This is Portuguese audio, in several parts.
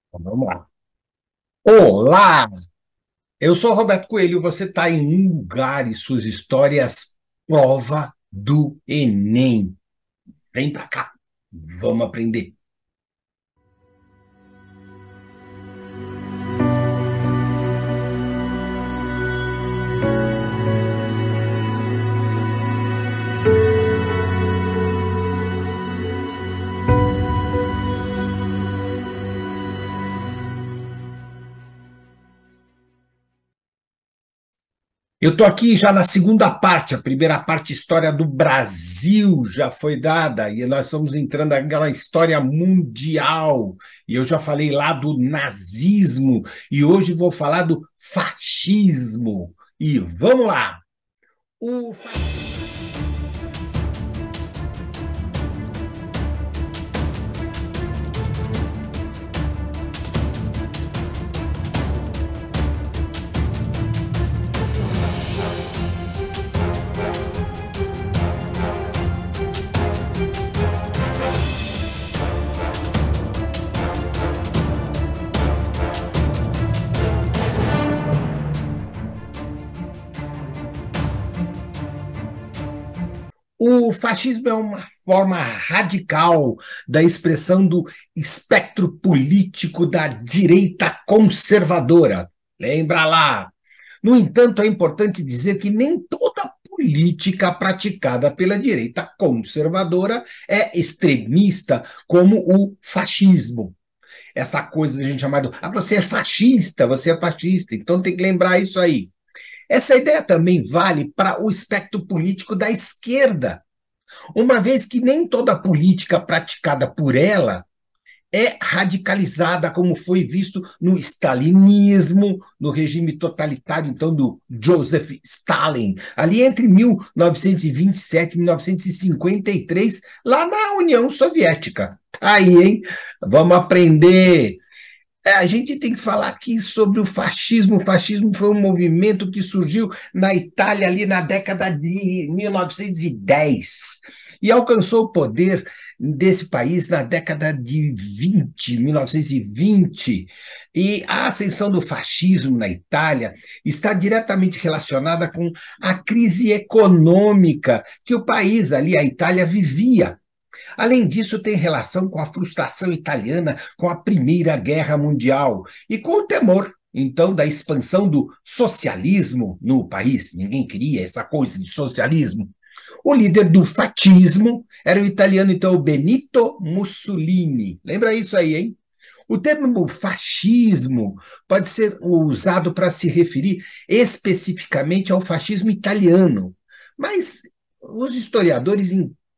Então, vamos lá. Olá, eu sou Roberto Coelho. Você está em um lugar e suas histórias prova do Enem. Vem para cá, vamos aprender. Eu estou aqui já na segunda parte. A primeira parte, história do Brasil, já foi dada, e nós estamos entrando agora na história mundial. E eu já falei lá do nazismo, e hoje vou falar do fascismo. E vamos lá. O O fascismo é uma forma radical da expressão do espectro político da direita conservadora. Lembra lá? No entanto, é importante dizer que nem toda política praticada pela direita conservadora é extremista, como o fascismo. Essa coisa de a gente chamar de, você é fascista, então tem que lembrar isso aí. Essa ideia também vale para o espectro político da esquerda, uma vez que nem toda política praticada por ela é radicalizada, como foi visto no stalinismo, no regime totalitário, então, do Joseph Stalin, ali entre 1927 e 1953, lá na União Soviética. Tá aí, hein? Vamos aprender. A gente tem que falar aqui sobre o fascismo. O fascismo foi um movimento que surgiu na Itália ali na década de 1910 e alcançou o poder desse país na década de 1920. E a ascensão do fascismo na Itália está diretamente relacionada com a crise econômica que o país ali, a Itália, vivia. Além disso, tem relação com a frustração italiana com a Primeira Guerra Mundial e com o temor, então, da expansão do socialismo no país. Ninguém queria essa coisa de socialismo. O líder do fascismo era o italiano, então, Benito Mussolini. Lembra isso aí, hein? O termo fascismo pode ser usado para se referir especificamente ao fascismo italiano, mas os historiadores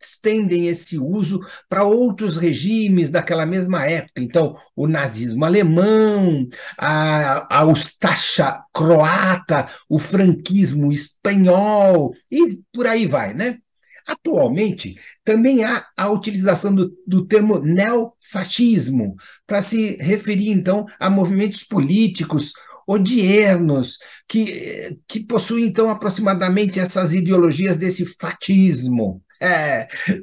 estendem esse uso para outros regimes daquela mesma época. Então, o nazismo alemão, a Ustasha croata, o franquismo espanhol, e por aí vai, né? Atualmente, também há a utilização do termo neofascismo para se referir, então, a movimentos políticos odiernos que possuem, então, aproximadamente essas ideologias desse fatismo.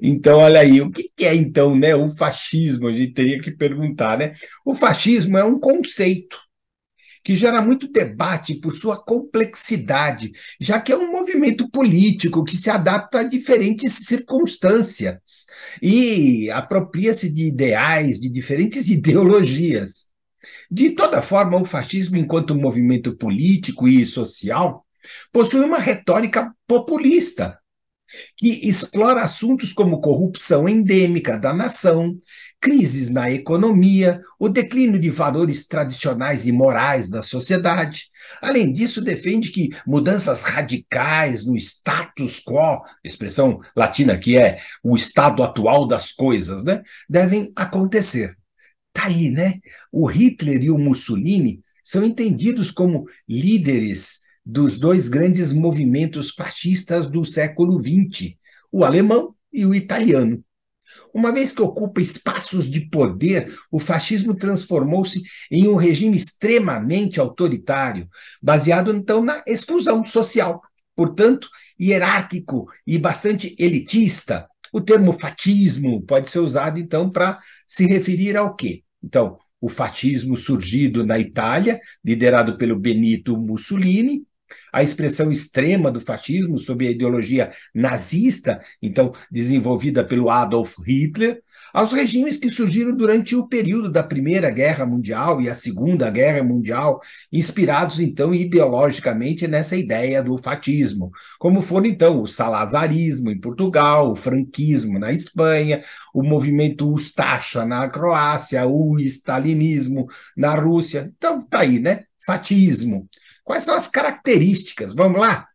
Então, olha aí, o que é, então, né, o fascismo? A gente teria que perguntar, né? O fascismo é um conceito que gera muito debate por sua complexidade, já que é um movimento político que se adapta a diferentes circunstâncias e apropria-se de ideais, de diferentes ideologias. De toda forma, o fascismo, enquanto movimento político e social, possui uma retórica populista que explora assuntos como corrupção endêmica da nação, crises na economia, o declínio de valores tradicionais e morais da sociedade. Além disso, defende que mudanças radicais no status quo, expressão latina que é o estado atual das coisas, né, devem acontecer. Tá aí, né? O Hitler e o Mussolini são entendidos como líderes dos dois grandes movimentos fascistas do século XX, o alemão e o italiano. Uma vez que ocupa espaços de poder, o fascismo transformou-se em um regime extremamente autoritário, baseado então na exclusão social, portanto, hierárquico e bastante elitista. O termo fatismo pode ser usado então para se referir ao quê? Então, o fascismo surgido na Itália, liderado pelo Benito Mussolini, a expressão extrema do fascismo sob a ideologia nazista, então desenvolvida pelo Adolf Hitler, aos regimes que surgiram durante o período da Primeira Guerra Mundial e a Segunda Guerra Mundial, inspirados então ideologicamente nessa ideia do fascismo, como foram então o salazarismo em Portugal, o franquismo na Espanha, o movimento Ustaša na Croácia, o stalinismo na Rússia. Então tá aí, né? Fascismo. Quais são as características? Vamos lá?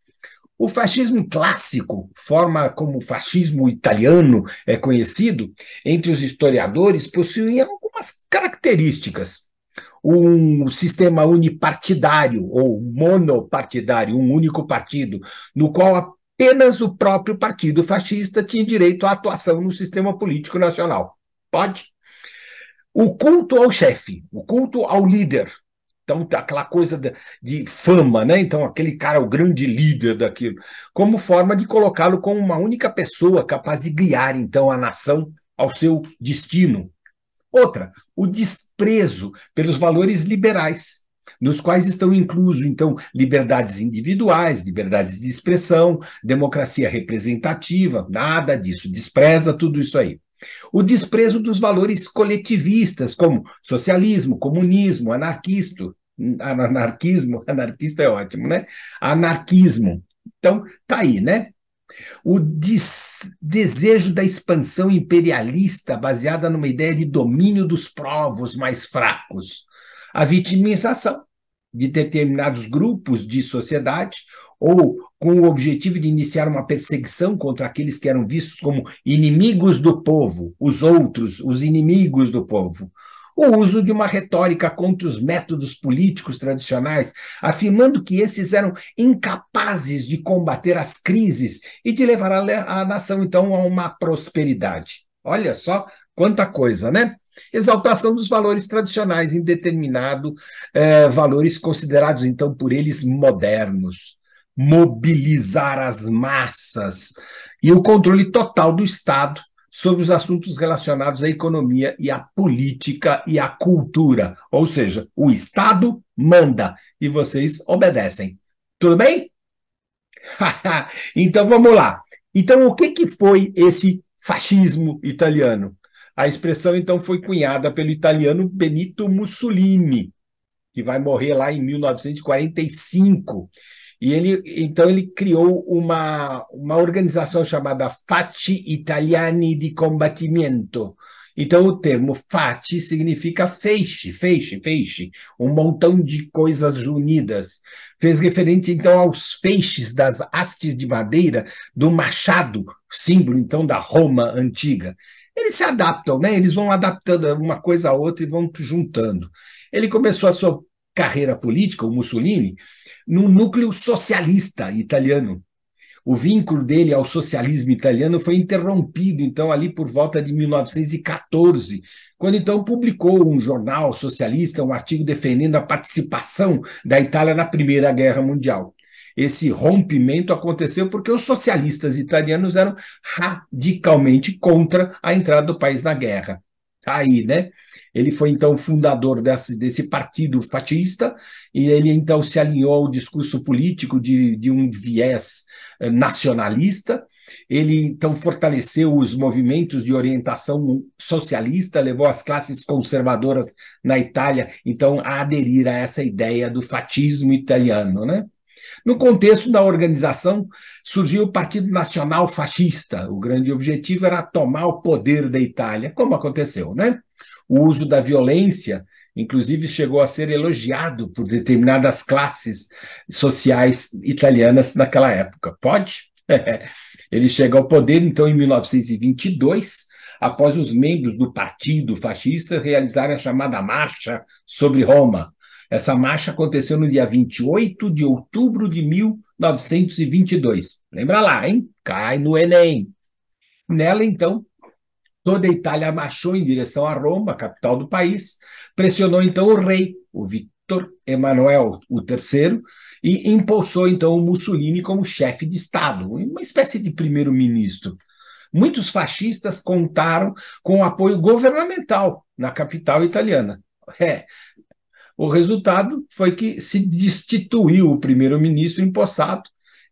O fascismo clássico, forma como o fascismo italiano é conhecido, entre os historiadores, possuía algumas características. Um sistema unipartidário ou monopartidário, um único partido, no qual apenas o próprio partido fascista tinha direito à atuação no sistema político nacional. Pode? O culto ao chefe, o culto ao líder. Então, aquela coisa de fama, né? Então, aquele cara, o grande líder daquilo, como forma de colocá-lo como uma única pessoa capaz de guiar, então, a nação ao seu destino. Outra, o desprezo pelos valores liberais, nos quais estão inclusos, então, liberdades individuais, liberdades de expressão, democracia representativa, nada disso, despreza tudo isso aí. O desprezo dos valores coletivistas, como socialismo, comunismo, anarquista é ótimo, né? Anarquismo. Então, tá aí, né? O desejo da expansão imperialista baseada numa ideia de domínio dos povos mais fracos. A vitimização de determinados grupos de sociedade, ou com o objetivo de iniciar uma perseguição contra aqueles que eram vistos como inimigos do povo, os outros, os inimigos do povo. O uso de uma retórica contra os métodos políticos tradicionais, afirmando que esses eram incapazes de combater as crises e de levar a nação, então, a uma prosperidade. Olha só quanta coisa, né? Exaltação dos valores tradicionais, indeterminado, valores considerados, então, por eles modernos. Mobilizar as massas e o controle total do Estado sobre os assuntos relacionados à economia e à política e à cultura. Ou seja, o Estado manda e vocês obedecem. Tudo bem? Então vamos lá. Então, o que foi esse fascismo italiano? A expressão, então, foi cunhada pelo italiano Benito Mussolini, que vai morrer lá em 1945. E ele criou uma organização chamada Facci Italiani di Combattimento. Então, o termo Facci significa feixe, um montão de coisas unidas. Fez referente, então, aos feixes das hastes de madeira do machado, símbolo, então, da Roma antiga. Eles se adaptam, né? Eles vão adaptando uma coisa a outra e vão juntando. Ele começou a sua carreira política, o Mussolini, num núcleo socialista italiano. O vínculo dele ao socialismo italiano foi interrompido, então, ali por volta de 1914, quando, então, publicou um jornal socialista, um artigo defendendo a participação da Itália na Primeira Guerra Mundial. Esse rompimento aconteceu porque os socialistas italianos eram radicalmente contra a entrada do país na guerra. Tá aí, né? Ele foi, então, fundador desse partido fascista e ele, então, se alinhou ao discurso político de um viés nacionalista. Ele, então, fortaleceu os movimentos de orientação socialista, levou as classes conservadoras na Itália, então, a aderir a essa ideia do fascismo italiano, né? No contexto da organização, surgiu o Partido Nacional Fascista. O grande objetivo era tomar o poder da Itália, como aconteceu, né? O uso da violência, inclusive, chegou a ser elogiado por determinadas classes sociais italianas naquela época. Pode? Ele chega ao poder, então, em 1922, após os membros do Partido Fascista realizarem a chamada Marcha sobre Roma. Essa marcha aconteceu no dia 28 de outubro de 1922. Lembra lá, hein? Cai no Enem. Nela, então, toda a Itália marchou em direção a Roma, capital do país, pressionou, então, o rei, o Victor Emanuel III, e impulsou, então, o Mussolini como chefe de Estado, uma espécie de primeiro-ministro. Muitos fascistas contaram com o apoio governamental na capital italiana. É, o resultado foi que se destituiu o primeiro-ministro empossado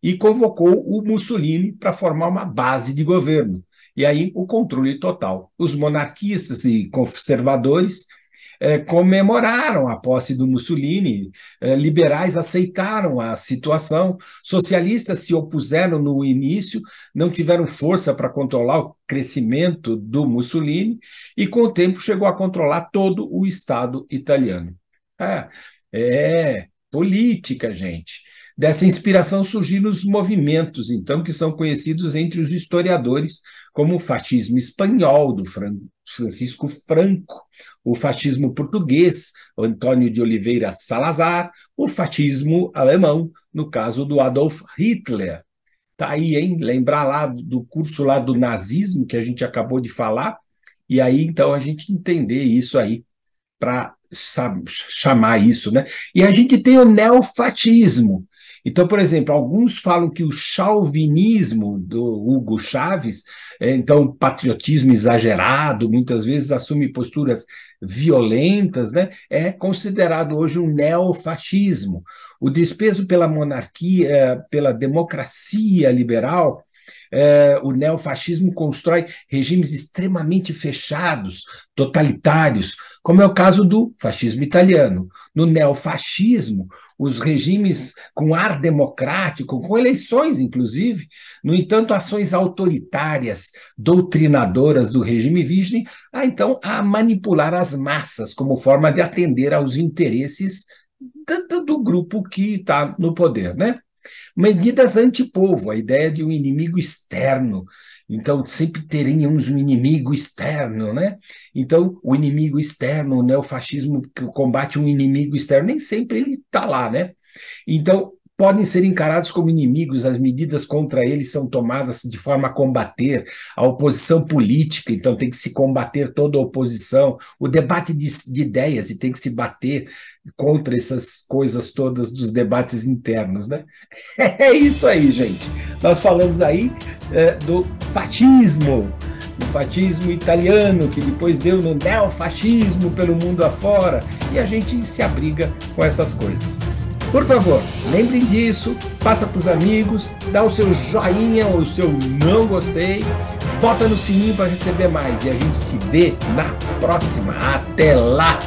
e convocou o Mussolini para formar uma base de governo. E aí o controle total. Os monarquistas e conservadores comemoraram a posse do Mussolini, liberais aceitaram a situação, socialistas se opuseram no início, não tiveram força para controlar o crescimento do Mussolini, e com o tempo chegou a controlar todo o Estado italiano. Ah, é política, gente. Dessa inspiração surgiram os movimentos, então, que são conhecidos entre os historiadores como o fascismo espanhol, do Francisco Franco, o fascismo português, o Antônio de Oliveira Salazar, o fascismo alemão, no caso do Adolf Hitler. Tá aí, hein? Lembrar lá do curso lá do nazismo que a gente acabou de falar, e aí, então, a gente entender isso aí para chamar isso, né? E a gente tem o neofascismo. Então, por exemplo, alguns falam que o chauvinismo do Hugo Chávez, então patriotismo exagerado, muitas vezes assume posturas violentas, né? É considerado hoje um neofascismo. O desprezo pela monarquia, pela democracia liberal, o neofascismo constrói regimes extremamente fechados, totalitários, como é o caso do fascismo italiano. No neofascismo, os regimes com ar democrático, com eleições, inclusive, no entanto, ações autoritárias, doutrinadoras do regime vigem, então, a manipular as massas como forma de atender aos interesses do grupo que está no poder, né? Medidas antipovo, a ideia de um inimigo externo. Então, sempre teríamos um inimigo externo, né? Então, o inimigo externo, o neofascismo que combate um inimigo externo, nem sempre ele está lá, né? Então, podem ser encarados como inimigos, as medidas contra eles são tomadas de forma a combater a oposição política, então tem que se combater toda a oposição, o debate de ideias, e tem que se bater contra essas coisas todas dos debates internos, né? É isso aí, gente. Nós falamos aí do fascismo italiano, que depois deu no neofascismo pelo mundo afora, e a gente se abriga com essas coisas. Por favor, lembrem disso, passa para os amigos, dá o seu joinha ou o seu não gostei, bota no sininho para receber mais, e a gente se vê na próxima. Até lá!